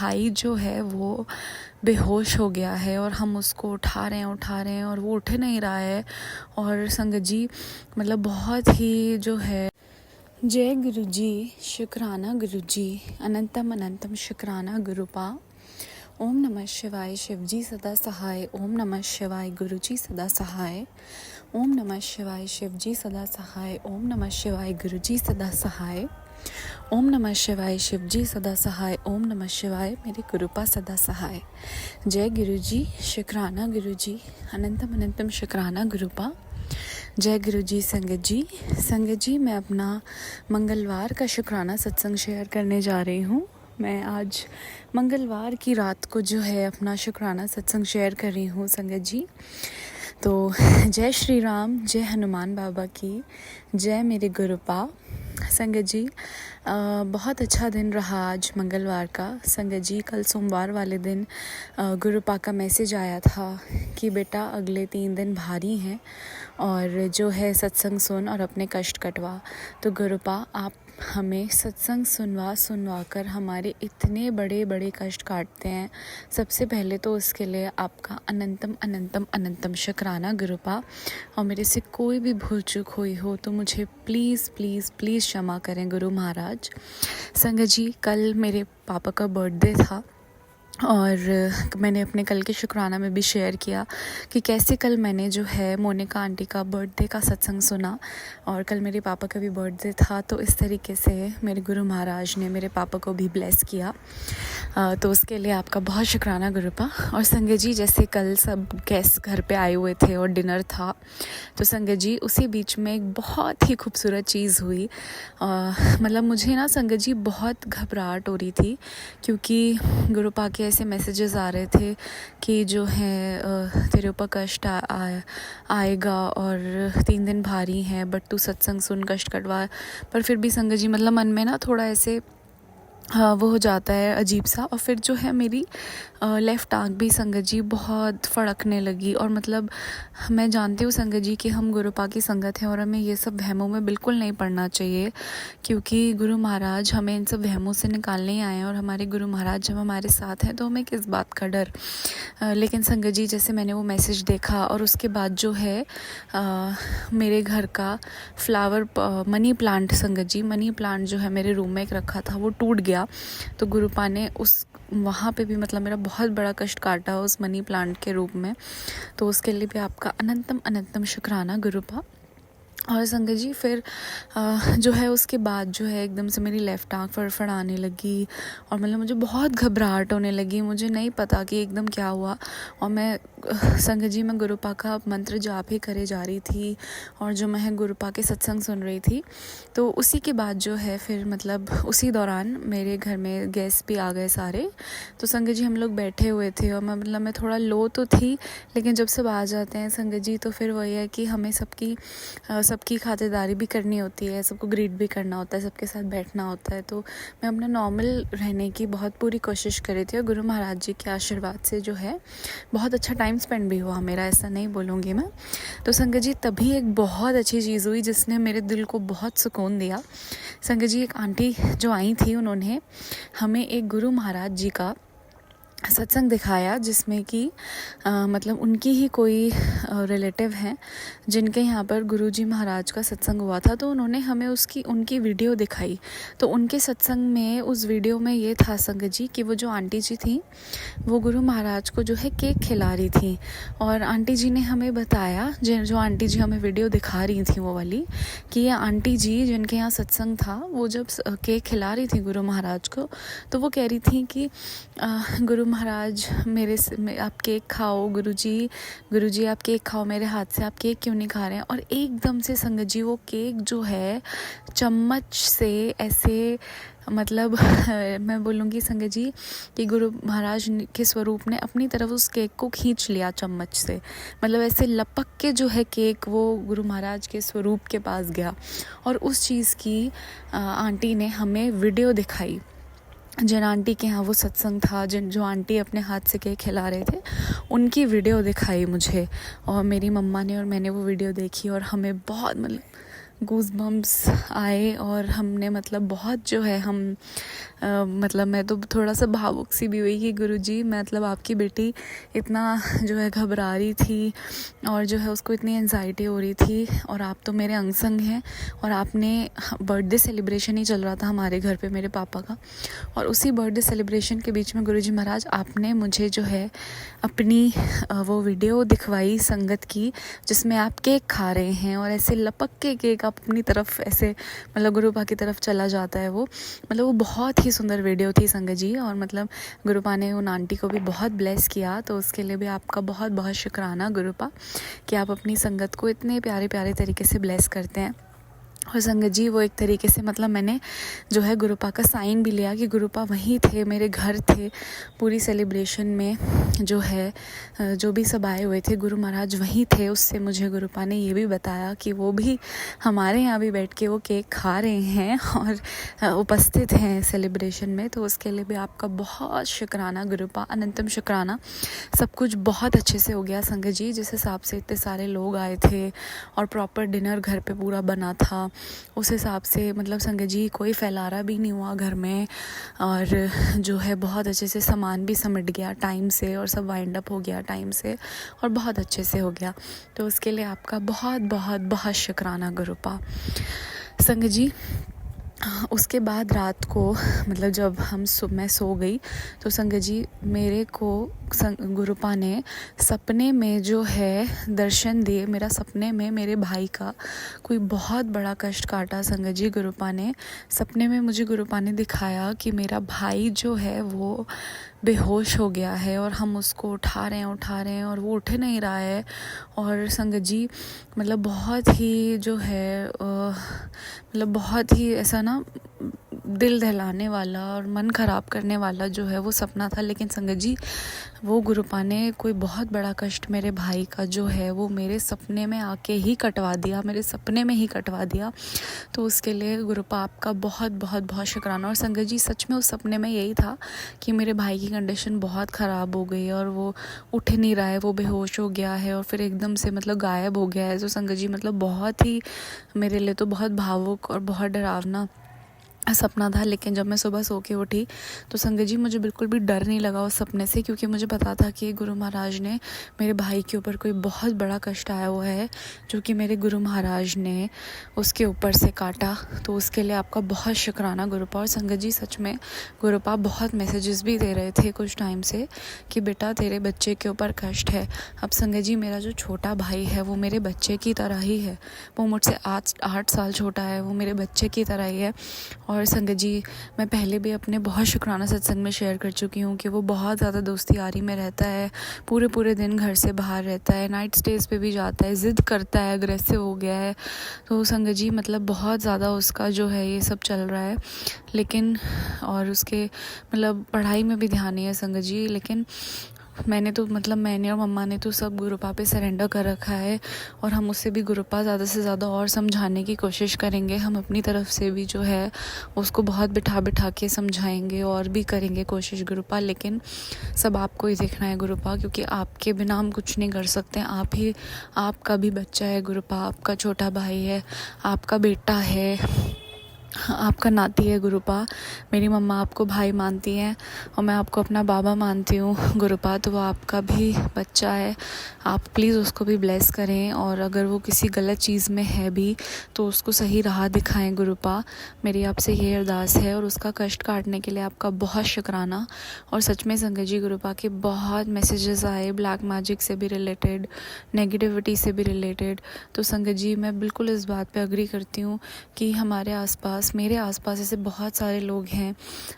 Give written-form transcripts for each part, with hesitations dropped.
भाई जो है वो बेहोश हो गया है और हम उसको उठा रहे हैं और वो उठ नहीं रहा है। और संगत जी मतलब बहुत ही जो है, जय गुरु जी, शुक्राना गुरु जी, अनंतम अनंतम शुक्राना गुरुपा। ओम नमः शिवाय, शिव जी सदा सहाय। ओम नमः शिवाय, गुरु जी सदा सहाय। ओम नमः शिवाय, शिव जी सदा सहाय। ओम नमः शिवाय, गुरु जी सदा सहाय। ओम नमः शिवाय, शिव जी सदा सहाय। ओम नमः शिवाय, मेरे गुरुपा सदा सहाय। जय गुरु जी, शुक्राना गुरु जी, अनंतम अनंतम शुक्राना गुरुपा। जय गुरु जी। संगत जी मैं अपना मंगलवार का शुक्राना सत्संग शेयर करने जा रही हूँ। मैं आज मंगलवार की रात को जो है अपना शुक्राना सत्संग शेयर कर रही हूँ संगत जी। तो जय श्री राम, जय हनुमान बाबा की, जय मेरे गुरुपा। संगत जी बहुत अच्छा दिन रहा आज मंगलवार का। संगत जी कल सोमवार वाले दिन गुरुपा का मैसेज आया था कि बेटा अगले 3 दिन भारी हैं और जो है सत्संग सुन और अपने कष्ट कटवा। तो गुरुपा आप हमें सत्संग सुनवा कर हमारे इतने बड़े बड़े कष्ट काटते हैं। सबसे पहले तो उसके लिए आपका अनंतम अनंतम अनंतम शुक्राना गुरुपा। और मेरे से कोई भी भूल चूक हुई हो तो मुझे प्लीज़ प्लीज़ प्लीज़ क्षमा करें गुरु महाराज। संगत जी कल मेरे पापा का बर्थडे था और मैंने अपने कल के शुक्राना में भी शेयर किया कि कैसे कल मैंने जो है मोनिका आंटी का बर्थडे का सत्संग सुना और कल मेरे पापा का भी बर्थडे था। तो इस तरीके से मेरे गुरु महाराज ने मेरे पापा को भी ब्लेस किया। तो उसके लिए आपका बहुत शुक्राना गुरुपा। और संगत जी जैसे कल सब गेस्ट घर पे आए हुए थे और डिनर था, तो संगत जी उसी बीच में एक बहुत ही खूबसूरत चीज़ हुई। मतलब मुझे ना संगत जी बहुत घबराहट हो रही थी क्योंकि गुरुपा के ऐसे मैसेजेस आ रहे थे कि जो है तेरे ऊपर कष्ट आएगा और 3 दिन भारी हैं, बट तू सत्संग सुन कष्ट कटवा। पर फिर भी संगत जी मतलब मन में ना थोड़ा ऐसे वो हो जाता है अजीब सा। और फिर जो है मेरी लेफ़्ट आँख भी संगत जी बहुत फड़कने लगी। और मतलब मैं जानती हूँ संगत जी कि हम गुरुपा की संगत हैं और हमें ये सब वहमों में बिल्कुल नहीं पड़ना चाहिए क्योंकि गुरु महाराज हमें इन सब वहमों से निकालने ही आए हैं। और हमारे गुरु महाराज जब हमारे साथ हैं तो हमें किस बात का डर। लेकिन संगत जी जैसे मैंने वो मैसेज देखा और उसके बाद जो है मेरे घर का फ्लावर मनी प्लांट, संगत जी मनी प्लांट जो है मेरे रूम में एक रखा था वो टूट गया। तो गुरुपा ने उस वहाँ पे भी मतलब मेरा बहुत बड़ा कष्ट काटा उस मनी प्लांट के रूप में। तो उसके लिए भी आपका अनंतम अनंतम शुक्राना गुरुपा। और संगत जी फिर जो है उसके बाद जो है एकदम से मेरी लेफ़्ट आँख फड़फड़ाने लगी और मतलब मुझे बहुत घबराहट होने लगी। मुझे नहीं पता कि एकदम क्या हुआ। और मैं संगत जी मैं गुरुपा का मंत्र जाप ही करे जा रही थी और जो मैं गुरुपा के सत्संग सुन रही थी। तो उसी के बाद जो है फिर मतलब उसी दौरान मेरे घर में गेस्ट भी आ गए सारे। तो संगत जी हम लोग बैठे हुए थे और मैं थोड़ा लो तो थी, लेकिन जब सब आ जाते हैं संगत जी तो फिर वही है कि हमें सबकी खातिरदारी भी करनी होती है, सबको ग्रीट भी करना होता है, सबके साथ बैठना होता है। तो मैं अपना नॉर्मल रहने की बहुत पूरी कोशिश कर रही थी और गुरु महाराज जी के आशीर्वाद से जो है बहुत अच्छा टाइम स्पेंड भी हुआ मेरा, ऐसा नहीं बोलूँगी मैं। तो संगत जी तभी एक बहुत अच्छी चीज़ हुई जिसने मेरे दिल को बहुत सुकून दिया। संगत जी एक आंटी जो आई थी उन्होंने हमें एक गुरु महाराज जी का सत्संग दिखाया जिसमें कि मतलब उनकी ही कोई रिलेटिव हैं जिनके यहाँ पर गुरुजी महाराज का सत्संग हुआ था। तो उन्होंने हमें उनकी वीडियो दिखाई। तो उनके सत्संग में उस वीडियो में ये था संगत जी कि वो जो आंटी जी थी वो गुरु महाराज को जो है केक खिला रही थी। और आंटी जी ने हमें बताया, जो आंटी जी हमें वीडियो दिखा रही थी वो वाली, कि ये आंटी जी जिनके यहाँ सत्संग था वो जब केक खिला रही थी गुरु महाराज को तो वो कह रही थी कि गुरु महाराज आप केक खाओ, गुरुजी आप केक खाओ, मेरे हाथ से आप केक क्यों नहीं खा रहे हैं। और एकदम से संगत जी वो केक जो है चम्मच से ऐसे मतलब मैं बोलूँगी संगत जी कि गुरु महाराज के स्वरूप ने अपनी तरफ उस केक को खींच लिया चम्मच से। मतलब ऐसे लपक के जो है केक वो गुरु महाराज के स्वरूप के पास गया। और उस चीज़ की आंटी ने हमें वीडियो दिखाई। जिन आंटी के यहाँ वो सत्संग था, जो आंटी अपने हाथ से केक खिला रहे थे, उनकी वीडियो दिखाई मुझे। और मेरी मम्मा ने और मैंने वो वीडियो देखी और हमें बहुत मतलब गूज बम्प्स आए और हमने मतलब बहुत जो है हम मतलब मैं तो थोड़ा सा भावुक सी भी हुई कि गुरुजी मतलब आपकी बेटी इतना जो है घबरा रही थी और जो है उसको इतनी एंजाइटी हो रही थी और आप तो मेरे अंग संग हैं और आपने बर्थडे सेलिब्रेशन ही चल रहा था हमारे घर पे मेरे पापा का और उसी बर्थडे सेलिब्रेशन के बीच में गुरुजी महाराज आपने मुझे जो है अपनी वो वीडियो दिखवाई संगत की जिसमें आप केक खा रहे हैं और ऐसे लपक के केक आप अपनी तरफ ऐसे मतलब गुरुपा की तरफ चला जाता है वो मतलब वो बहुत ही सुंदर वीडियो थी संगत जी और मतलब गुरुपा ने उन आंटी को भी बहुत ब्लेस किया तो उसके लिए भी आपका बहुत बहुत शुक्राना गुरुपा कि आप अपनी संगत को इतने प्यारे प्यारे तरीके से ब्लेस करते हैं। और संगत जी वो एक तरीके से मतलब मैंने जो है गुरुपा का साइन भी लिया कि गुरुपा वहीं थे मेरे घर थे पूरी सेलिब्रेशन में जो है जो भी सब आए हुए थे गुरु महाराज वहीं थे। उससे मुझे गुरुपा ने ये भी बताया कि वो भी हमारे यहाँ भी बैठ के वो केक खा रहे हैं और उपस्थित हैं सेलिब्रेशन में। तो उसके लिए भी आपका बहुत शुक्राना गुरुपा, अनंतम शुक्राना। सब कुछ बहुत अच्छे से हो गया संगत जी, जिस हिसाब से इतने सारे लोग आए थे और प्रॉपर डिनर घर पे पूरा बना था उस हिसाब से मतलब संगत जी कोई फैलारा भी नहीं हुआ घर में और जो है बहुत अच्छे से सामान भी समिट गया टाइम से और सब वाइंड अप हो गया टाइम से और बहुत अच्छे से हो गया। तो उसके लिए आपका बहुत बहुत बहुत शुक्राना गुरुपा। संगत जी उसके बाद रात को मतलब जब मैं सो गई तो संगत जी मेरे को गुरुपा ने सपने में जो है दर्शन दिए। मेरा सपने में मेरे भाई का कोई बहुत बड़ा कष्ट काटा संगत जी। गुरुपा ने सपने में मुझे गुरुपा ने दिखाया कि मेरा भाई जो है वो बेहोश हो गया है और हम उसको उठा रहे हैं और वो उठ नहीं रहा है। और संगत जी मतलब बहुत ही जो है मतलब बहुत ही ऐसा ना दिल दहलाने वाला और मन ख़राब करने वाला जो है वो सपना था। लेकिन संगत जी वो गुरुपा ने कोई बहुत बड़ा कष्ट मेरे भाई का जो है वो मेरे सपने में आके ही कटवा दिया, मेरे सपने में ही कटवा दिया। तो उसके लिए गुरुपा आपका बहुत बहुत बहुत शुक्राना। और संगत जी सच में उस सपने में यही था कि मेरे भाई की कंडीशन बहुत ख़राब हो गई और वो उठ नहीं रहा है, वो बेहोश हो गया है और फिर एकदम से मतलब गायब हो गया है। तो संगत जी मतलब बहुत ही मेरे लिए तो बहुत भावुक और बहुत डरावना सपना था। लेकिन जब मैं सुबह सो के उठी तो संगत जी मुझे बिल्कुल भी डर नहीं लगा उस सपने से, क्योंकि मुझे पता था कि गुरु महाराज ने मेरे भाई के ऊपर कोई बहुत बड़ा कष्ट आया हुआ है जो कि मेरे गुरु महाराज ने उसके ऊपर से काटा। तो उसके लिए आपका बहुत शुक्राना गुरुपा। और संगत जी सच में गुरुपा बहुत मैसेजेस भी दे रहे थे कुछ टाइम से कि बेटा तेरे बच्चे के ऊपर कष्ट है। अब संगत जी मेरा जो छोटा भाई है वो मेरे बच्चे की तरह ही है, वो मुझसे 8 साल छोटा है, वो मेरे बच्चे की तरह ही है। और संगत जी मैं पहले भी अपने बहुत शुक्राना सत्संग में शेयर कर चुकी हूँ कि वो बहुत ज़्यादा दोस्ती यारी में रहता है, पूरे दिन घर से बाहर रहता है, नाइट स्टेज पे भी जाता है, ज़िद करता है, अग्रेसिव हो गया है। तो संगत जी मतलब बहुत ज़्यादा उसका जो है ये सब चल रहा है। लेकिन और उसके मतलब पढ़ाई में भी ध्यान नहीं है संगत जी। लेकिन मैंने और मम्मा ने तो सब गुरुपा पे सरेंडर कर रखा है और हम उससे भी गुरुपा ज़्यादा से ज़्यादा और समझाने की कोशिश करेंगे। हम अपनी तरफ से भी जो है उसको बहुत बिठा के समझाएंगे और भी करेंगे कोशिश गुरुपा। लेकिन सब आपको ही देखना है गुरुपा, क्योंकि आपके बिना हम कुछ नहीं कर सकते। आपका भी बच्चा है गुरुपा, आपका छोटा भाई है, आपका बेटा है, आपका नाती है गुरुपा। मेरी मम्मा आपको भाई मानती हैं और मैं आपको अपना बाबा मानती हूँ गुरुपा। तो वो आपका भी बच्चा है, आप प्लीज़ उसको भी ब्लेस करें और अगर वो किसी गलत चीज़ में है भी तो उसको सही राह दिखाएं गुरुपा। मेरी आपसे ये अरदास है और उसका कष्ट काटने के लिए आपका बहुत शुक्राना। और सच में संगत जी गुरुपा के बहुत मैसेजेस आए ब्लैक मैजिक से भी रिलेटेड, नेगेटिविटी से भी रिलेटेड। तो संगत जी मैं बिल्कुल इस बात पे एग्री करती हूँ कि मेरे आसपास ऐसे बहुत सारे लोग हैं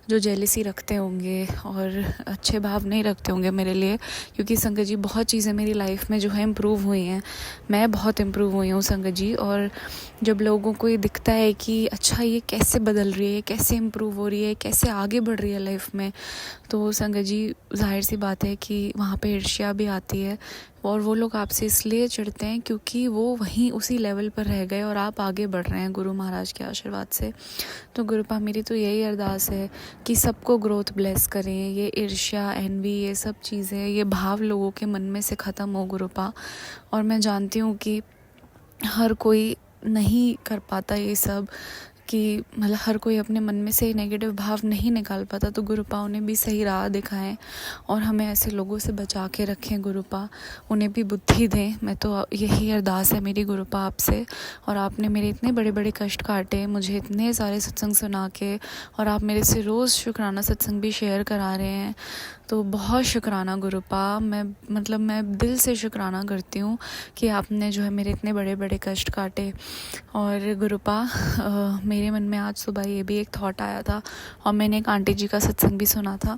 जो जेलसी रखते होंगे और अच्छे भाव नहीं रखते होंगे मेरे लिए, क्योंकि संगत जी बहुत चीज़ें मेरी लाइफ में जो है इम्प्रूव हुई हैं, मैं बहुत इम्प्रूव हुई हूँ संगत जी। और जब लोगों को ये दिखता है कि अच्छा ये कैसे बदल रही है, कैसे इम्प्रूव हो रही है, कैसे आगे बढ़ रही है लाइफ में, तो संगत जी जाहिर सी बात है कि वहाँ पे ईर्ष्या भी आती है और वो लोग आपसे इसलिए चिढ़ते हैं क्योंकि वो वहीं उसी लेवल पर रह गए और आप आगे बढ़ रहे हैं गुरु महाराज के आशीर्वाद से। तो गुरुपा मेरी तो यही अरदास है कि सबको ग्रोथ ब्लेस करें, ये ईर्ष्या, एनवी, ये सब चीज़ें, ये भाव लोगों के मन में से ख़त्म हो गुरुपा। और मैं जानती हूँ कि हर कोई नहीं कर पाता ये सब, कि मतलब हर कोई अपने मन में से नेगेटिव भाव नहीं निकाल पाता, तो गुरुपा उन्हें भी सही राह दिखाएं और हमें ऐसे लोगों से बचा के रखें। गुरुपा उन्हें भी बुद्धि दें। मैं तो यही अरदास है मेरी गुरुपा आपसे। और आपने मेरे इतने बड़े बड़े कष्ट काटे, मुझे इतने सारे सत्संग सुना के, और आप मेरे से रोज़ शुक्राना सत्संग भी शेयर करा रहे हैं, तो बहुत शुक्राना गुरुपा। मैं दिल से शुक्राना करती हूँ कि आपने जो है मेरे इतने बड़े बड़े कष्ट काटे। और गुरुपा मेरे मन में आज सुबह ये भी एक थॉट आया था, और मैंने एक आंटी जी का सत्संग भी सुना था,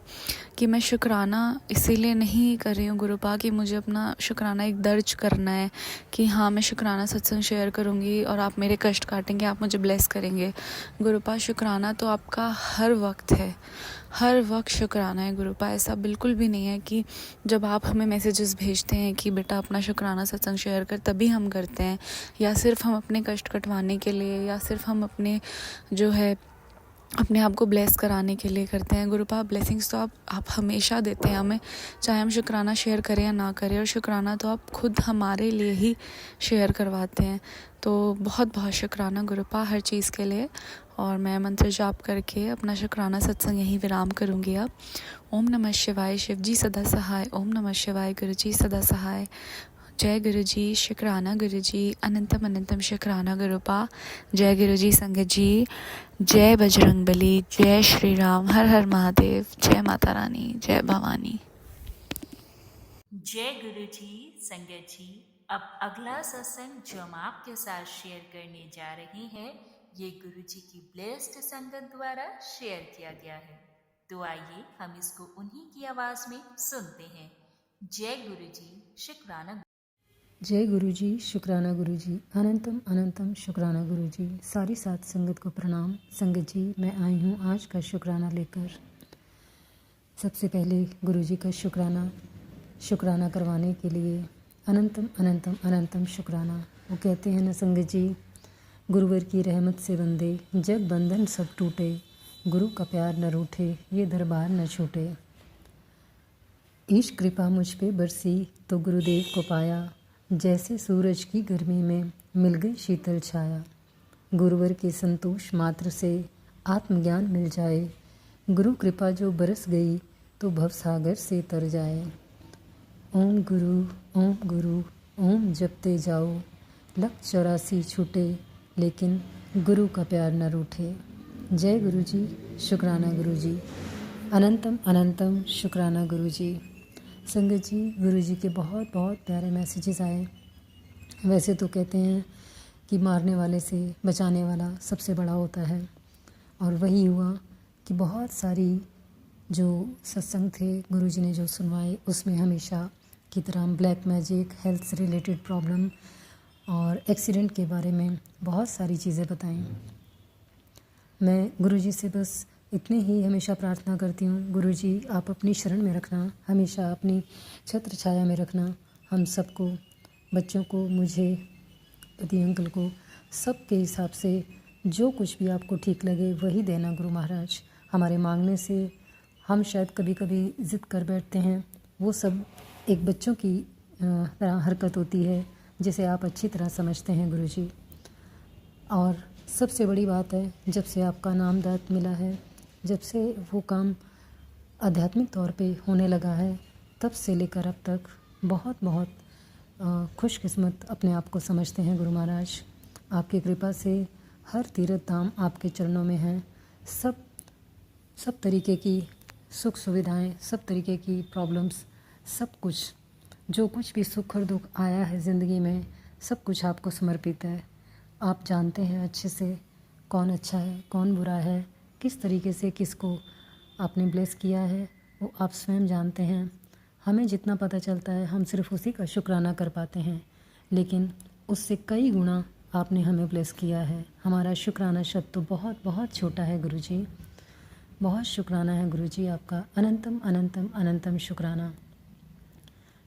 कि मैं शुक्राना इसीलिए नहीं कर रही हूँ गुरुपा कि मुझे अपना शुक्राना एक दर्ज करना है कि हाँ मैं शुक्राना सत्संग शेयर करूँगी और आप मेरे कष्ट काटेंगे, आप मुझे ब्लेस करेंगे। गुरुपा शुक्राना तो आपका हर वक्त है, हर वक्त शुक्राना है गुरुपा। ऐसा बिल्कुल भी नहीं है कि जब आप हमें मैसेजेस भेजते हैं कि बेटा अपना शुक्राना सत्संग शेयर कर, तभी हम करते हैं, या सिर्फ हम अपने कष्ट कटवाने के लिए, या सिर्फ हम अपने जो है अपने आप को ब्लेस कराने के लिए करते हैं। गुरुपा ब्लेसिंग्स तो आप हमेशा देते हैं हमें, चाहे हम शुक्राना शेयर करें या ना करें, और शुक्राना तो आप खुद हमारे लिए ही शेयर करवाते हैं। तो बहुत बहुत शुक्राना गुरुपा हर चीज़ के लिए। और मैं मंत्र जाप करके अपना शुक्राना सत्संग यहीं विराम करूँगी अब। ओम नमः शिवाय, शिव जी सदा सहाय। ओम नमः शिवाय, गुरु जी सदा सहाय। जय गुरु जी, शुक्राना गुरु जी, अनंतम अनंतम शुक्राना गुरुपा। जय गुरु जी संगत जी, जय बजरंगबली, जय श्री राम, हर हर महादेव, जय माता रानी, जय भवानी। जय गुरु जी संगत जी। अब अगला सत्संग जो हम आपके साथ शेयर करने जा रहे हैं, ये गुरु जी की ब्लेस्ड संगत द्वारा शेयर किया गया है। तो आइए हम इसको उन्हीं की आवाज में सुनते हैं। जय गुरु जी, शुक्राना। जय गुरु जी, शुक्राना गुरु जी, अनंतम अनंतम शुक्राना गुरु जी। सारी साथ संगत को प्रणाम। संगत जी, मैं आई हूँ आज का शुक्राना लेकर। सबसे पहले गुरु जी का शुक्राना करवाने के लिए अनंतम अनंतम अनंतम शुक्राना। वो कहते हैं ना संगत जी, गुरुवर की रहमत से बंदे, जग बंधन सब टूटे, गुरु का प्यार न रूठे, ये दरबार न छूटे। ईश कृपा मुझ पे बरसी तो गुरुदेव को पाया, जैसे सूरज की गर्मी में मिल गई शीतल छाया। गुरुवर के संतोष मात्र से आत्मज्ञान मिल जाए, गुरु कृपा जो बरस गई तो भवसागर से तर जाए। ओम गुरु ओम जपते जाओ, लख 84 छूटे, लेकिन गुरु का प्यार न रूठे। जय गुरु जी, शुक्राना गुरु जी, अनंतम अनंतम शुक्राना गुरु जी। संगत जी, गुरु जी के बहुत बहुत प्यारे मैसेजेस आए। वैसे तो कहते हैं कि मारने वाले से बचाने वाला सबसे बड़ा होता है, और वही हुआ कि बहुत सारी जो सत्संग थे गुरु जी ने जो सुनवाए, उसमें हमेशा की तरह ब्लैक मैजिक, हेल्थ से रिलेटेड प्रॉब्लम और एक्सीडेंट के बारे में बहुत सारी चीज़ें बताई। मैं गुरु जी से बस इतनी ही हमेशा प्रार्थना करती हूँ, गुरु जी आप अपनी शरण में रखना, हमेशा अपनी छत्र छाया में रखना, हम सबको, बच्चों को, मुझे, पति अंकल को, सबके हिसाब से जो कुछ भी आपको ठीक लगे वही देना गुरु महाराज। हमारे मांगने से हम शायद कभी कभी ज़िद कर बैठते हैं, वो सब एक बच्चों की तरह हरकत होती है, जिसे आप अच्छी तरह समझते हैं गुरु जी। और सबसे बड़ी बात है, जब से आपका नाम दात मिला है, जब से वो काम आध्यात्मिक तौर पे होने लगा है, तब से लेकर अब तक बहुत बहुत खुशकिस्मत अपने आप को समझते हैं गुरु महाराज। आपकी कृपा से हर तीर्थ धाम आपके चरणों में हैं। सब तरीके की सुख सुविधाएं, सब तरीके की प्रॉब्लम्स, सब कुछ, जो कुछ भी सुख और दुख आया है ज़िंदगी में, सब कुछ आपको समर्पित है। आप जानते हैं अच्छे से कौन अच्छा है, कौन बुरा है, किस तरीके से किसको आपने ब्लेस किया है, वो आप स्वयं जानते हैं। हमें जितना पता चलता है हम सिर्फ उसी का शुक्राना कर पाते हैं, लेकिन उससे कई गुना आपने हमें ब्लेस किया है। हमारा शुक्राना शब्द तो बहुत बहुत छोटा है गुरु जी। बहुत शुक्राना है गुरु जी आपका, अनंतम अनंतम अनंतम शुक्राना।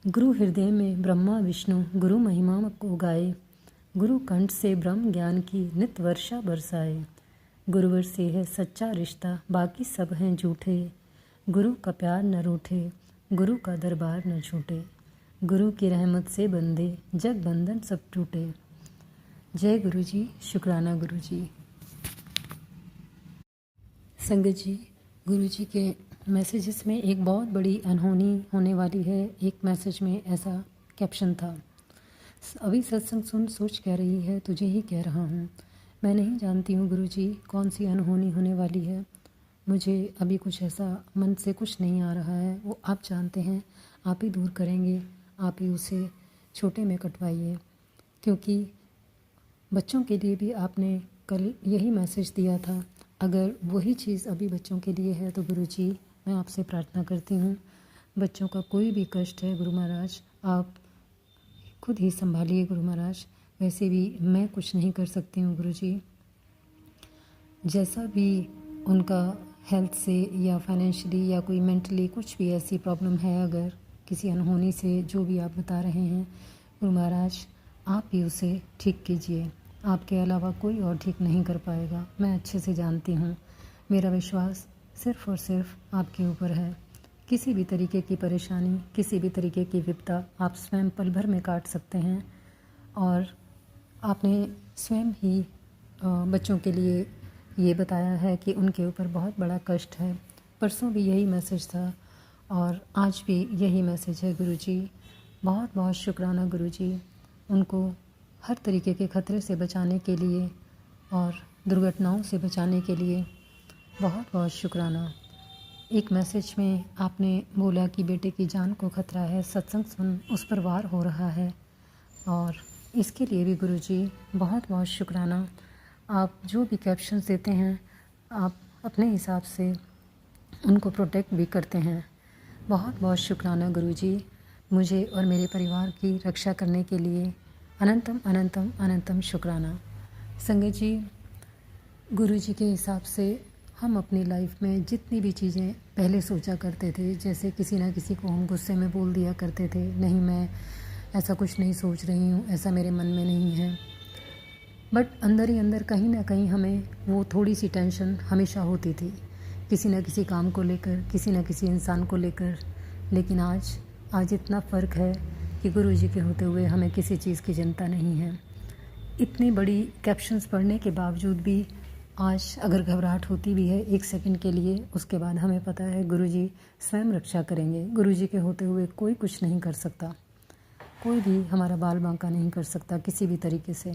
गुरु हृदय में ब्रह्मा विष्णु गुरु महिमा को गाए, गुरु कंठ से ब्रह्म ज्ञान की नित वर्षा बरसाए। गुरुवर से है सच्चा रिश्ता, बाकी सब हैं झूठे, गुरु का प्यार न रूठे, गुरु का दरबार न छूटे। गुरु की रहमत से बंदे, जग बंधन सब टूटे। जय गुरु जी, शुक्राना गुरु जी। संगत जी, गुरु जी के मैसेजेस में एक बहुत बड़ी अनहोनी होने वाली है। एक मैसेज में ऐसा कैप्शन था, अभी सत्संग सुन सोच कह रही है तुझे ही कह रहा हूँ। मैं नहीं जानती हूँ गुरु जी कौन सी अनहोनी होने वाली है। मुझे अभी कुछ ऐसा मन से कुछ नहीं आ रहा है, वो आप जानते हैं, आप ही दूर करेंगे, आप ही उसे छोटे में कटवाइए। क्योंकि बच्चों के लिए भी आपने कल यही मैसेज दिया था। अगर वही चीज़ अभी बच्चों के लिए है तो गुरु जी मैं आपसे प्रार्थना करती हूँ, बच्चों का कोई भी कष्ट है गुरु महाराज आप खुद ही संभालिए गुरु महाराज। वैसे भी मैं कुछ नहीं कर सकती हूँ गुरु जी। जैसा भी उनका हेल्थ से या फाइनेंशियली या कोई मेंटली कुछ भी ऐसी प्रॉब्लम है, अगर किसी अनहोनी से जो भी आप बता रहे हैं गुरु महाराज आप ही उसे ठीक कीजिए। आपके अलावा कोई और ठीक नहीं कर पाएगा, मैं अच्छे से जानती हूँ। मेरा विश्वास सिर्फ़ और सिर्फ आपके ऊपर है। किसी भी तरीके की परेशानी, किसी भी तरीके की विपदा आप स्वयं पल भर में काट सकते हैं। और आपने स्वयं ही बच्चों के लिए ये बताया है कि उनके ऊपर बहुत बड़ा कष्ट है। परसों भी यही मैसेज था और आज भी यही मैसेज है गुरु जी। बहुत बहुत शुक्राना गुरु जी, उनको हर तरीके के ख़तरे से बचाने के लिए और दुर्घटनाओं से बचाने के लिए बहुत बहुत शुक्राना। एक मैसेज में आपने बोला कि बेटे की जान को खतरा है, सत्संग सुन उस पर वार हो रहा है, और इसके लिए भी गुरु जी बहुत बहुत शुक्राना। आप जो भी कैप्शन देते हैं आप अपने हिसाब से उनको प्रोटेक्ट भी करते हैं। बहुत बहुत शुक्राना गुरु जी, मुझे और मेरे परिवार की रक्षा करने के लिए अनंतम अनंतम अनंतम शुक्राना। संगत जी, गुरु जी के हिसाब से हम अपनी लाइफ में जितनी भी चीज़ें पहले सोचा करते थे, जैसे किसी ना किसी को हम गुस्से में बोल दिया करते थे, नहीं मैं ऐसा कुछ नहीं सोच रही हूँ, ऐसा मेरे मन में नहीं है, बट अंदर ही अंदर कहीं ना कहीं हमें वो थोड़ी सी टेंशन हमेशा होती थी किसी न किसी काम को लेकर, किसी न किसी इंसान को लेकर। लेकिन आज इतना फ़र्क है कि गुरु जी के होते हुए हमें किसी चीज़ की चिंता नहीं है। इतनी बड़ी कैप्शंस पढ़ने के बावजूद भी आज अगर घबराहट होती भी है एक सेकंड के लिए, उसके बाद हमें पता है गुरु जी स्वयं रक्षा करेंगे। गुरु जी के होते हुए कोई कुछ नहीं कर सकता, कोई भी हमारा बाल बांका नहीं कर सकता किसी भी तरीके से,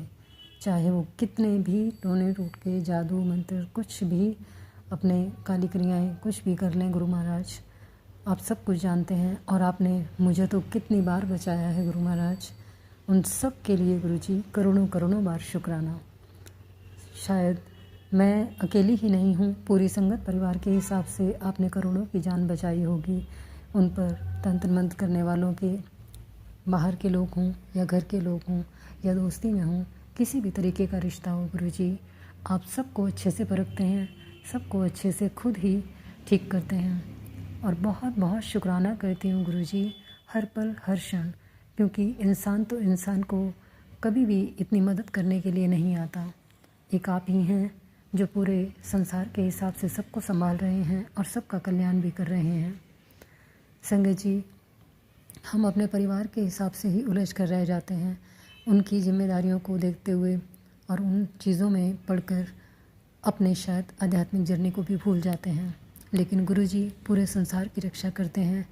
चाहे वो कितने भी टोने टूट के जादू मंत्र कुछ भी अपने काली क्रियाएँ कुछ भी कर लें गुरु महाराज, आप सब कुछ जानते हैं। और आपने मुझे तो कितनी बार बचाया है गुरु महाराज, उन सब के लिए गुरु जी करोड़ों करोड़ों बार शुक्राना। शायद मैं अकेली ही नहीं हूँ, पूरी संगत परिवार के हिसाब से आपने करोड़ों की जान बचाई होगी। उन पर तंत्र मंत्र करने वालों के, बाहर के लोग हों या घर के लोग हों या दोस्ती में हों, किसी भी तरीके का रिश्ता हो गुरु जी, आप सबको अच्छे से परखते हैं, सबको अच्छे से खुद ही ठीक करते हैं। और बहुत बहुत शुक्राना करती हूँ गुरु जी हर पल हर क्षण, क्योंकि इंसान तो इंसान को कभी भी इतनी मदद करने के लिए नहीं आता। एक आप ही हैं जो पूरे संसार के हिसाब से सबको संभाल रहे हैं और सबका कल्याण भी कर रहे हैं। संगत जी, हम अपने परिवार के हिसाब से ही उलझ कर रह जाते हैं, उनकी जिम्मेदारियों को देखते हुए और उन चीज़ों में पढ़कर अपने शायद आध्यात्मिक जर्नी को भी भूल जाते हैं। लेकिन गुरु जी पूरे संसार की रक्षा करते हैं।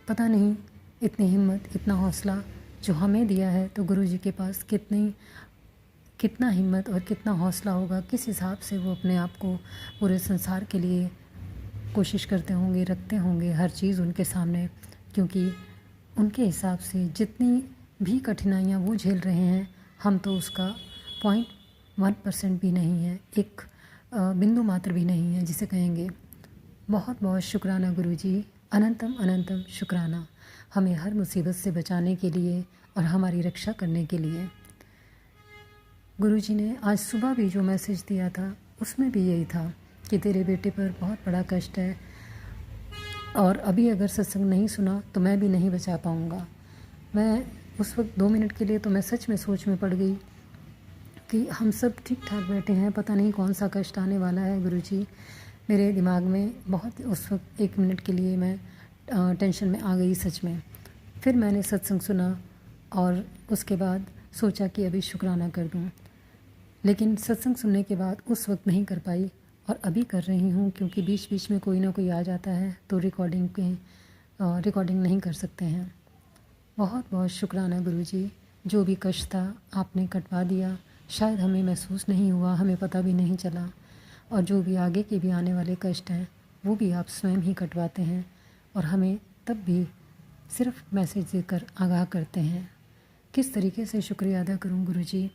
पता नहीं इतनी हिम्मत, इतना हौसला जो हमें दिया है, तो गुरु जी के पास कितना हिम्मत और कितना हौसला होगा, किस हिसाब से वो अपने आप को पूरे संसार के लिए कोशिश करते होंगे, रखते होंगे हर चीज़ उनके सामने। क्योंकि उनके हिसाब से जितनी भी कठिनाइयाँ वो झेल रहे हैं, हम तो उसका 0.1% भी नहीं है, एक बिंदु मात्र भी नहीं है जिसे कहेंगे। बहुत बहुत शुक्राना गुरु जी, अनंतम अनंतम शुक्राना, हमें हर मुसीबत से बचाने के लिए और हमारी रक्षा करने के लिए। गुरु जी ने आज सुबह भी जो मैसेज दिया था उसमें भी यही था कि तेरे बेटे पर बहुत बड़ा कष्ट है और अभी अगर सत्संग नहीं सुना तो मैं भी नहीं बचा पाऊँगा। मैं उस वक्त 2 मिनट के लिए तो मैं सच में सोच में पड़ गई कि हम सब ठीक ठाक बैठे हैं, पता नहीं कौन सा कष्ट आने वाला है गुरु जी। मेरे दिमाग में बहुत उस वक्त 1 मिनट के लिए मैं टेंशन में आ गई सच में। फिर मैंने सत्संग सुना और उसके बाद सोचा कि अभी शुक्राना कर दूं। लेकिन सत्संग सुनने के बाद उस वक्त नहीं कर पाई और अभी कर रही हूँ, क्योंकि बीच बीच में कोई ना कोई आ जाता है तो रिकॉर्डिंग नहीं कर सकते हैं। बहुत बहुत शुक्राना गुरुजी, जो भी कष्ट था आपने कटवा दिया। शायद हमें महसूस नहीं हुआ, हमें पता भी नहीं चला, और जो भी आगे के भी आने वाले कष्ट हैं वो भी आप स्वयं ही कटवाते हैं और हमें तब भी सिर्फ मैसेज देकर आगाह करते हैं। किस तरीके से शुक्रिया अदा करूं गुरुजी।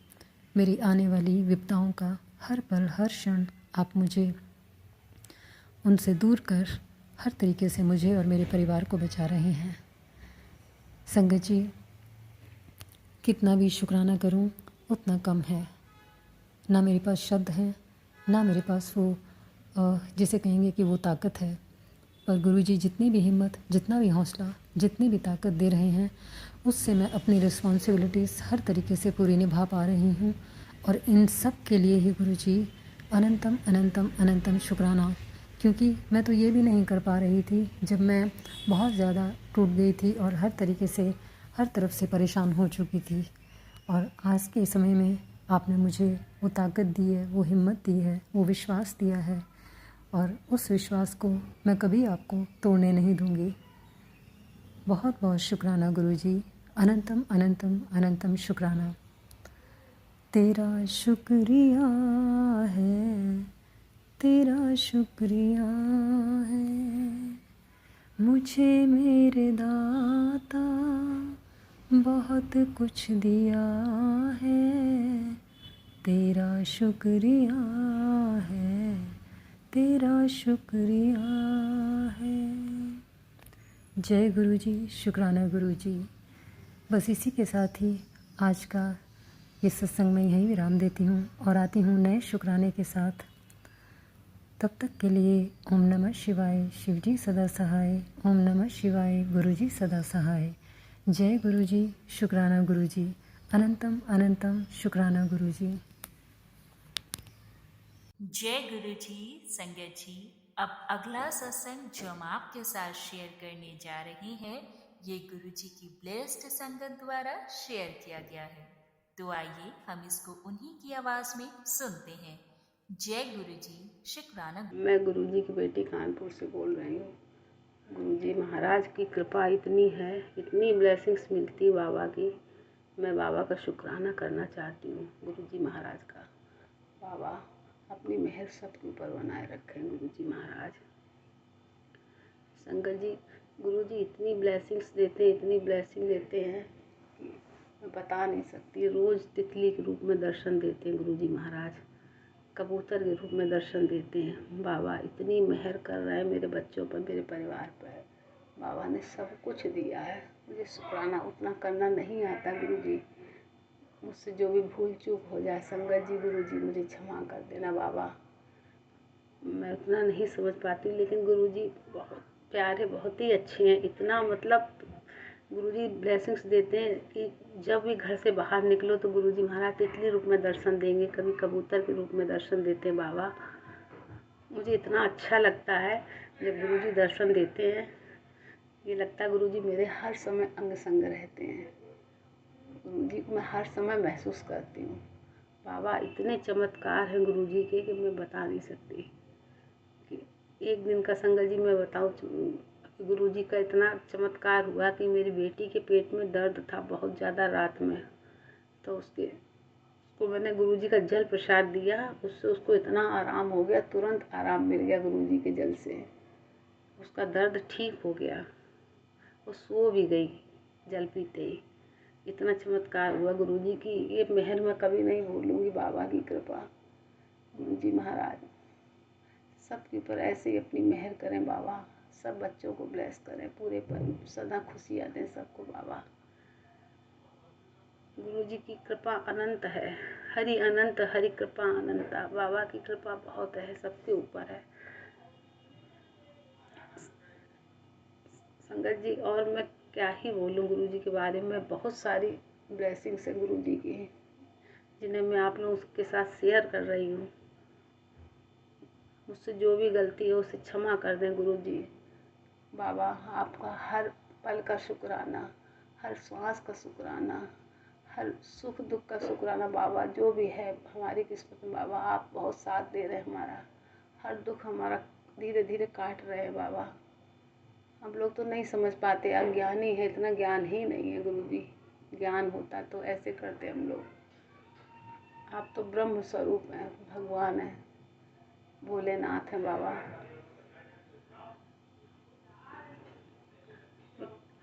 मेरी आने वाली विपदाओं का हर पल हर क्षण आप मुझे उनसे दूर कर हर तरीके से मुझे और मेरे परिवार को बचा रहे हैं। संगत जी, कितना भी शुक्राना करूं उतना कम है। ना मेरे पास शब्द हैं, ना मेरे पास वो जिसे कहेंगे कि वो ताकत है। पर गुरुजी जितनी भी हिम्मत, जितना भी हौसला, जितनी भी ताकत दे रहे हैं, उससे मैं अपनी रिस्पॉन्सिबिलिटीज़ हर तरीके से पूरी निभा पा रही हूँ। और इन सब के लिए ही गुरुजी अनंतम अनंतम अनंतम शुक्राना। क्योंकि मैं तो ये भी नहीं कर पा रही थी जब मैं बहुत ज़्यादा टूट गई थी और हर तरीके से हर तरफ से परेशान हो चुकी थी। और आज के समय में आपने मुझे वो ताकत दी है, वो हिम्मत दी है, वो विश्वास दिया है, और उस विश्वास को मैं कभी आपको तोड़ने नहीं दूंगी। बहुत बहुत शुक्राना गुरुजी, अनंतम अनंतम अनंतम शुक्राना। तेरा शुक्रिया है, तेरा शुक्रिया है, मुझे मेरे दाता बहुत कुछ दिया है। तेरा शुक्रिया है, तेरा शुक्रिया है। जय गुरुजी, शुक्राना गुरुजी। बस इसी के साथ ही आज का ये सत्संग मैं यहीं विराम देती हूँ और आती हूँ नए शुक्राने के साथ। तब तक के लिए ओम नमः शिवाय, शिवजी सदा सहाय। ओम नमः शिवाय, गुरुजी सदा सहाय। जय गुरुजी, शुक्राना गुरुजी, अनंतम अनंतम शुक्राना गुरुजी। जय गुरु जी। संगत जी, अब अगला सत्संग जो हम आपके साथ शेयर करने जा रहे हैं, ये गुरु जी की ब्लेस्ड संगत द्वारा शेयर किया गया है। तो आइए हम इसको उन्हीं की आवाज में सुनते हैं। जय गुरु जी, शुक्राना। मैं गुरुजी की बेटी कानपुर से बोल रही हूँ। गुरुजी महाराज की कृपा इतनी है, इतनी ब्लेसिंग्स मिलती बाबा की। मैं बाबा का शुक्राना करना चाहती हूँ, गुरुजी महाराज का। बाबा अपनी मेहर सबके ऊपर बनाए रखें गुरुजी महाराज। संगत जी, गुरुजी इतनी ब्लेसिंग्स देते हैं, इतनी ब्लेसिंग देते हैं कि मैं बता नहीं सकती। रोज़ तितली के रूप में दर्शन देते हैं गुरुजी महाराज, कबूतर के रूप में दर्शन देते हैं। बाबा इतनी मेहर कर रहे हैं मेरे बच्चों पर, मेरे परिवार पर। बाबा ने सब कुछ दिया है, मुझे शुक्राना उतना करना नहीं आता गुरुजी। मुझसे जो भी भूल चूक हो जाए संगत जी, गुरुजी मुझे क्षमा कर देना बाबा। मैं उतना नहीं समझ पाती, लेकिन गुरुजी बहुत प्यारे, बहुत ही अच्छे हैं। इतना मतलब गुरुजी ब्लेसिंग्स देते हैं कि जब भी घर से बाहर निकलो तो गुरुजी महाराज तितली रूप में दर्शन देंगे, कभी कबूतर के रूप में दर्शन देते हैं बाबा। मुझे इतना अच्छा लगता है जब गुरुजी दर्शन देते हैं। ये लगता है गुरुजी मेरे हर समय अंग संग रहते हैं। गुरुजी को मैं हर समय महसूस करती हूँ। बाबा इतने चमत्कार हैं गुरुजी के कि मैं बता नहीं सकती। कि एक दिन का संगत जी मैं बताऊँ, गुरुजी का इतना चमत्कार हुआ कि मेरी बेटी के पेट में दर्द था बहुत ज़्यादा रात में। तो उसको मैंने गुरुजी का जल प्रसाद दिया, उससे उसको इतना आराम हो गया, तुरंत आराम मिल गया गुरुजी के जल से। उसका दर्द ठीक हो गया, वो सो भी गई जल पीते ही। इतना चमत्कार हुआ गुरुजी की, ये मेहर मैं कभी नहीं भूलूंगी। बाबा की कृपा, गुरुजी महाराज सबके ऊपर ऐसे ही अपनी मेहर करें बाबा। सब बच्चों को ब्लेस करें, पूरे पर सदा खुशियाँ दें सबको बाबा। गुरुजी की कृपा अनंत है, हरि अनंत, हरि कृपा अनंता। बाबा की कृपा बहुत है, सबके ऊपर है संगत जी। और मैं क्या ही बोलूँ गुरुजी के बारे में। बहुत सारी ब्लेसिंग्स है गुरुजी की, जिन्हें मैं आप लोगों के साथ शेयर कर रही हूँ। मुझसे जो भी गलती है उसे क्षमा कर दें गुरुजी। बाबा आपका हर पल का शुक्राना, हर श्वास का शुक्राना, हर सुख दुख का शुक्राना बाबा, जो भी है हमारी किस्मत में बाबा, आप बहुत साथ दे रहे हैं हमारा। हर दुख हमारा धीरे धीरे काट रहे हैं बाबा। हम लोग तो नहीं समझ पाते, अज्ञानी है, इतना ज्ञान ही नहीं है गुरुजी। ज्ञान होता तो ऐसे करते हम लोग। आप तो ब्रह्म स्वरूप हैं, भगवान हैं, भोलेनाथ हैं बाबा।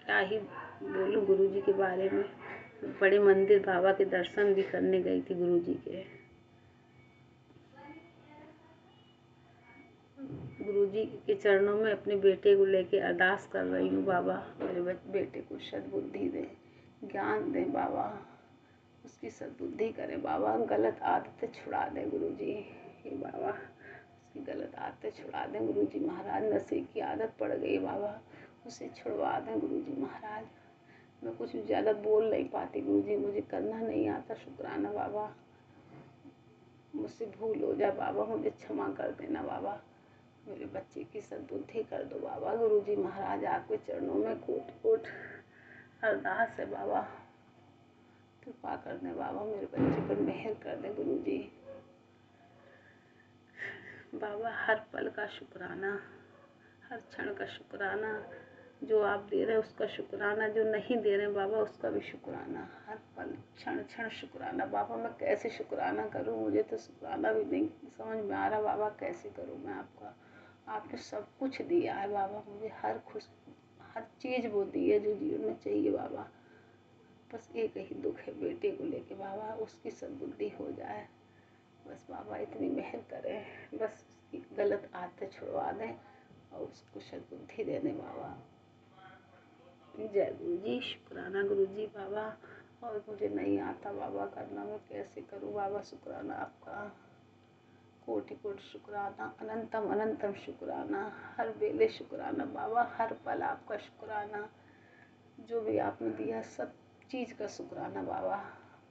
क्या ही बोलूं गुरुजी के बारे में। बड़े मंदिर बाबा के दर्शन भी करने गई थी गुरुजी के। गुरुजी के चरणों में अपने बेटे को लेके अरदास कर रही हूँ बाबा, मेरे बेटे को सद्बुद्धि दें, ज्ञान दें बाबा, उसकी सद्बुद्धि करें बाबा, गलत आदतें छुड़ा दें गुरुजी। हे बाबा, उसकी गलत आदतें छुड़ा दें गुरुजी महाराज। नशे की आदत पड़ गई बाबा, उसे छुड़वा दें गुरुजी महाराज। मैं कुछ ज़्यादा बोल नहीं पाती गुरुजी, मुझे करना नहीं आता शुक्राना बाबा। मुझसे भूल हो जाए बाबा, मुझे क्षमा कर देना बाबा। मेरे बच्चे की सद्बुद्धि कर दो बाबा गुरुजी महाराज। आपके चरणों में कोट कोट अरदास है बाबा। कृपा कर दें बाबा, मेरे बच्चे पर मेहर कर दें गुरुजी। बाबा हर पल का शुक्राना, हर क्षण का शुक्राना। जो आप दे रहे हैं उसका शुक्राना, जो नहीं दे रहे हैं बाबा उसका भी शुक्राना। हर पल क्षण क्षण शुक्राना बाबा। मैं कैसे शुक्राना करूं, मुझे तो शुक्राना भी नहीं समझ में आ रहा बाबा, कैसे करूं मैं आपका। आपने सब कुछ दिया है बाबा मुझे, हर चीज़ वो दी है जो जीवन में चाहिए बाबा। बस एक ही दुख है बेटे को लेके बाबा, उसकी सद्बुद्धि हो जाए बस बाबा, इतनी मेहर करें। बस उसकी गलत आदतें छुड़वा दें और उसको सद्बुद्धि दे दें बाबा। जय गुरु जी, शुक्राना गुरु जी बाबा। और मुझे नहीं आता बाबा करना, मैं कैसे करूं बाबा शुक्राना आपका। कोटि कोटि शुक्राना, अनंतम अनंतम शुक्राना, हर वेले शुक्राना बाबा, हर पल आपका शुक्राना। जो भी आपने दिया सब चीज़ का शुक्राना बाबा।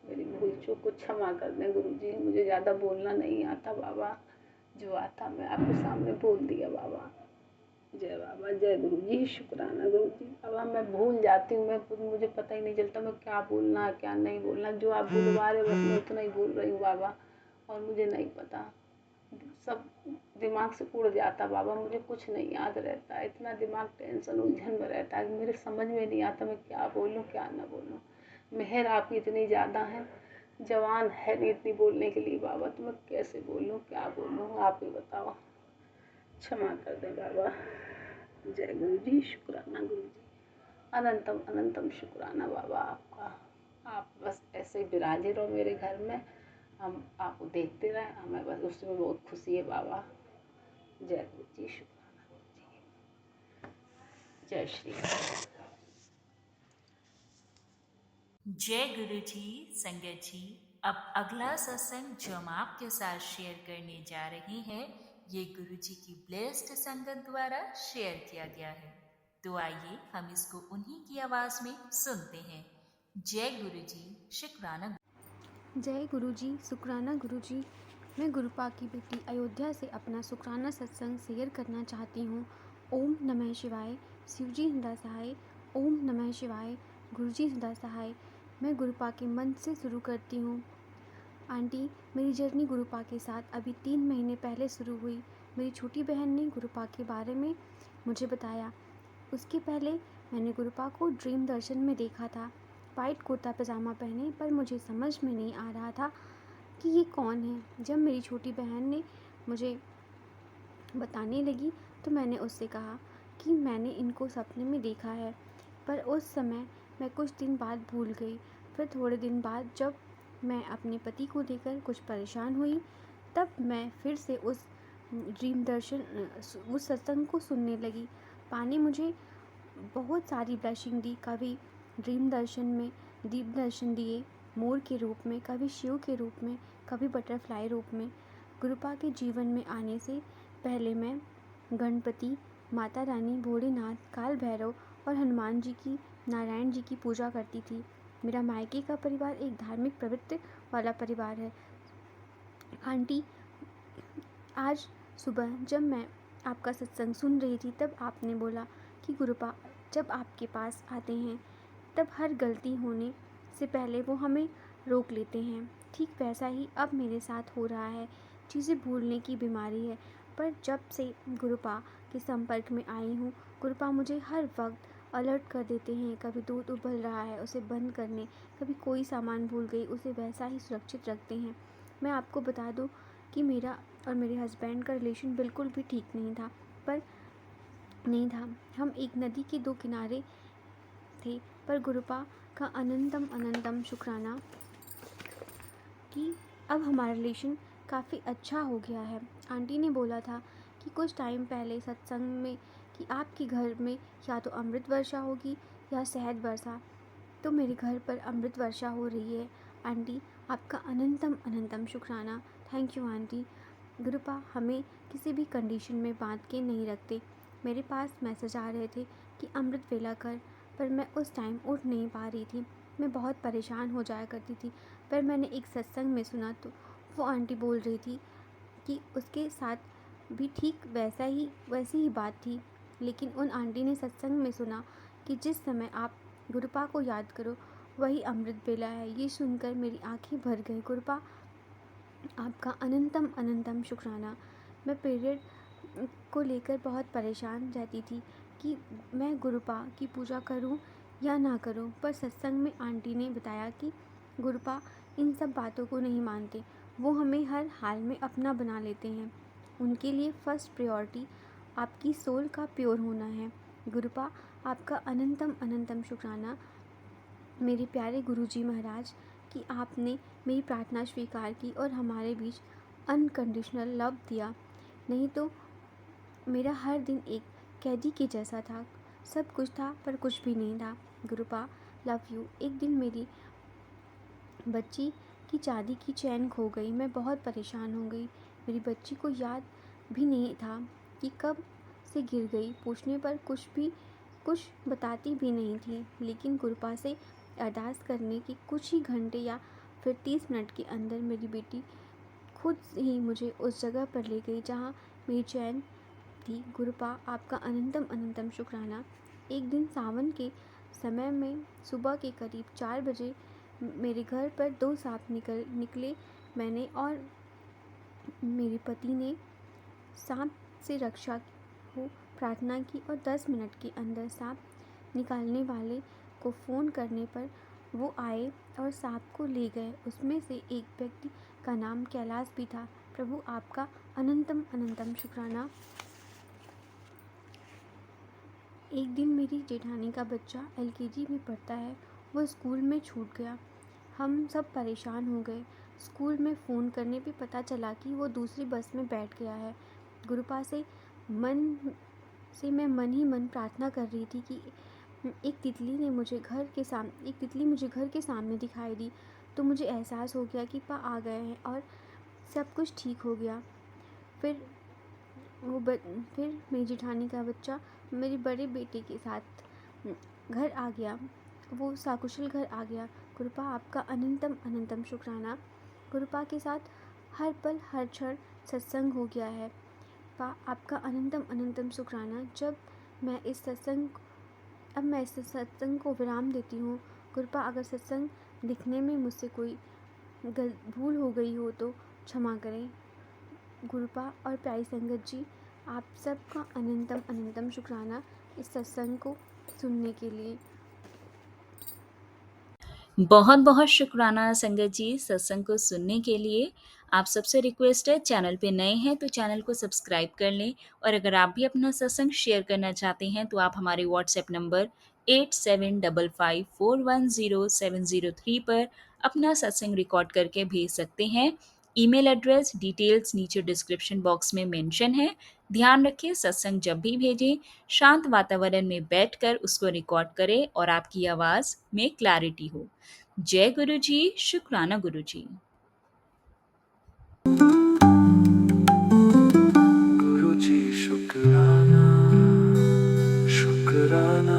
मेरी भूल चूक को क्षमा कर दें गुरुजी, मुझे ज़्यादा बोलना नहीं आता बाबा, जो आता मैं आपके सामने बोल दिया बाबा। जय बाबा, जय गुरुजी, शुक्राना गुरुजी बाबा। मैं भूल जाती हूँ, मुझे पता ही नहीं चलता मैं क्या बोलना है क्या नहीं बोलना। जो आप बुलवा रहे बस मैं उतना ही बोल रही हूँ बाबा, और मुझे नहीं पता, सब दिमाग से उड़ जाता बाबा, मुझे कुछ नहीं याद रहता। इतना दिमाग टेंशन उलझन में रहता है, मेरे समझ में नहीं आता मैं क्या बोलूँ क्या ना बोलूँ। मेहर आपकी इतनी ज़्यादा है, जवान है नहीं इतनी बोलने के लिए बाबा, तो मैं कैसे बोलूँ क्या बोलूँ, आप ही बताओ। क्षमा कर दें बाबा। जय गुरु जी, शुक्राना गुरु जी, अनंतम अनंतम शुक्राना बाबा आपका। आप बस ऐसे ही विराजे रहो मेरे घर में, हम आपको देखते रहें, हमें बस उसमें बहुत खुशी है बाबा। जय गुरु जी, शुक्राना गुरु जी, जय श्री राम। जय गुरु जी। संगत जी, अब अगला सत्संग जो हम आपके साथ शेयर करने जा रहे हैं, ये गुरु जी की ब्लेस्ड संगत द्वारा शेयर किया गया है। तो आइए हम इसको उन्हीं की आवाज में सुनते हैं। जय गुरु जी, शुक्राना। जय गुरु जी, शुक्राना गुरु जी। मैं गुरुपा की बेटी अयोध्या से अपना शुक्राना सत्संग शेयर करना चाहती हूँ। ओम नमः शिवाय। शिवजी सदा सहाय। ओम नमः शिवाय। गुरुजी सदा सहाय। मैं गुरुपा के मन से शुरू करती हूँ। आंटी, मेरी जर्नी गुरुपा के साथ अभी 3 महीने पहले शुरू हुई। मेरी छोटी बहन ने गुरुपा के बारे में मुझे बताया। उसके पहले मैंने गुरुपा को ड्रीम दर्शन में देखा था, वाइट कुर्ता पजामा पहने, पर मुझे समझ में नहीं आ रहा था कि ये कौन है। जब मेरी छोटी बहन ने मुझे बताने लगी तो मैंने उससे कहा कि मैंने इनको सपने में देखा है, पर उस समय मैं कुछ दिन बाद भूल गई। फिर थोड़े दिन बाद जब मैं अपने पति को लेकर कुछ परेशान हुई, तब मैं फिर से उस सत्संग को सुनने लगी। पानी मुझे बहुत सारी ब्लेसिंग दी। कभी ड्रीम दर्शन में दीप दर्शन दिए मोर के रूप में, कभी शिव के रूप में, कभी बटरफ्लाई रूप में। गुरुपा के जीवन में आने से पहले मैं गणपति, माता रानी, भोलेनाथ, काल भैरव और हनुमान जी की, नारायण जी की पूजा करती थी। मेरा मायके का परिवार एक धार्मिक प्रवृत्ति वाला परिवार है। आंटी, आज सुबह जब मैं आपका सत्संग सुन रही थी तब आपने बोला कि गुरुपा जब आपके पास आते हैं तब हर गलती होने से पहले वो हमें रोक लेते हैं। ठीक वैसा ही अब मेरे साथ हो रहा है। चीज़ें भूलने की बीमारी है, पर जब से गुरुपा के संपर्क में आई हूँ, गुरुपा मुझे हर वक्त अलर्ट कर देते हैं। कभी दूध उबल रहा है, उसे बंद करने, कभी कोई सामान भूल गई, उसे वैसा ही सुरक्षित रखते हैं। मैं आपको बता दूँ कि मेरा और मेरे हस्बैंड का रिलेशन बिल्कुल भी ठीक नहीं था। हम एक नदी के दो किनारे थे, पर गुरुपा का अनंतम अनंतम शुक्राना कि अब हमारा रिलेशन काफ़ी अच्छा हो गया है। आंटी ने बोला था कि कुछ टाइम पहले सत्संग में कि आपके घर में या तो अमृत वर्षा होगी या शहद वर्षा, तो मेरे घर पर अमृत वर्षा हो रही है। आंटी, आपका अनंतम अनंतम शुक्राना। Thank you aunty. गुरुपा हमें किसी भी कंडीशन में बांध के नहीं रखते। मेरे पास मैसेज आ रहे थे कि अमृत वेला कर, पर मैं उस टाइम उठ नहीं पा रही थी। मैं बहुत परेशान हो जाया करती थी। पर मैंने एक सत्संग में सुना तो वो आंटी बोल रही थी कि उसके साथ भी ठीक वैसी ही बात थी। लेकिन उन आंटी ने सत्संग में सुना कि जिस समय आप गुरुपा को याद करो वही अमृत बेला है। ये सुनकर मेरी आंखें भर गई। गुरुपा, आपका अनंतम अनंतम शुक्राना। मैं पीरियड को लेकर बहुत परेशान रहती थी कि मैं गुरुपा की पूजा करूं या ना करूं, पर सत्संग में आंटी ने बताया कि गुरुपा इन सब बातों को नहीं मानते। वो हमें हर हाल में अपना बना लेते हैं। उनके लिए फर्स्ट प्रायोरिटी आपकी सोल का प्योर होना है। गुरुपा, आपका अनंतम अनंतम शुक्राना मेरे प्यारे गुरुजी महाराज कि आपने मेरी प्रार्थना स्वीकार की और हमारे बीच अनकंडीशनल लव दिया। नहीं तो मेरा हर दिन एक कैदी के जैसा था। सब कुछ था पर कुछ भी नहीं था। गुरुपा, लव यू। एक दिन मेरी बच्ची की चांदी की चैन खो गई। मैं बहुत परेशान हो गई। मेरी बच्ची को याद भी नहीं था कि कब से गिर गई। पूछने पर कुछ बताती भी नहीं थी। लेकिन गुरुपा से अरदास करने के कुछ ही घंटे या फिर 30 मिनट के अंदर मेरी बेटी खुद ही मुझे उस जगह पर ले गई जहाँ मेरी चैन थी। गुरुपा, आपका अनंतम अनंतम शुक्राना। एक दिन सावन के समय में सुबह के करीब 4 बजे मेरे घर पर 2 सांप निकले। मैंने और मेरे पति ने सांप से रक्षा हो प्रार्थना की और 10 मिनट के अंदर सांप निकालने वाले को फ़ोन करने पर वो आए और सांप को ले गए। उसमें से एक व्यक्ति का नाम कैलाश भी था। प्रभु, आपका अनंतम अनंतम शुक्राना। एक दिन मेरी जेठानी का बच्चा एलकेजी में पढ़ता है, वो स्कूल में छूट गया। हम सब परेशान हो गए। स्कूल में फ़ोन करने पे पता चला कि वो दूसरी बस में बैठ गया है। गुरुपा से मैं मन ही मन प्रार्थना कर रही थी कि एक तितली मुझे घर के सामने दिखाई दी, तो मुझे एहसास हो गया कि पा आ गए हैं और सब कुछ ठीक हो गया। फिर मेरी जेठानी का बच्चा मेरे बड़े बेटे के साथ घर आ गया। वो सकुशल घर आ गया। गुरुपा, आपका अनंतम अनंतम शुक्राना। गुरुपा के साथ हर पल हर क्षण सत्संग हो गया है। आपका अनंतम अनंतम शुक्राना। अब मैं इस सत्संग को विराम देती हूँ। गुरुपा, अगर सत्संग दिखने में मुझसे कोई भूल हो गई हो तो क्षमा करें। गुरुपा और प्यारी संगत जी, आप सबका अनंतम अनंतम शुक्राना इस सत्संग को सुनने के लिए। बहुत बहुत शुक्राना संगत जी सत्संग को सुनने के लिए। आप सबसे रिक्वेस्ट है, चैनल पे नए हैं तो चैनल को सब्सक्राइब कर लें, और अगर आप भी अपना सत्संग शेयर करना चाहते हैं तो आप हमारे व्हाट्सएप नंबर 8755410703 पर अपना सत्संग रिकॉर्ड करके भेज सकते हैं। ईमेल एड्रेस डिटेल्स नीचे डिस्क्रिप्शन बॉक्स में मेंशन है। ध्यान रखें, सत्संग जब भी भेजें शांत वातावरण में बैठकर उसको रिकॉर्ड करें और आपकी आवाज़ में क्लैरिटी हो। जय गुरु जी, शुक्राना गुरु जी। गुरु जी शुक्राना शुक्राना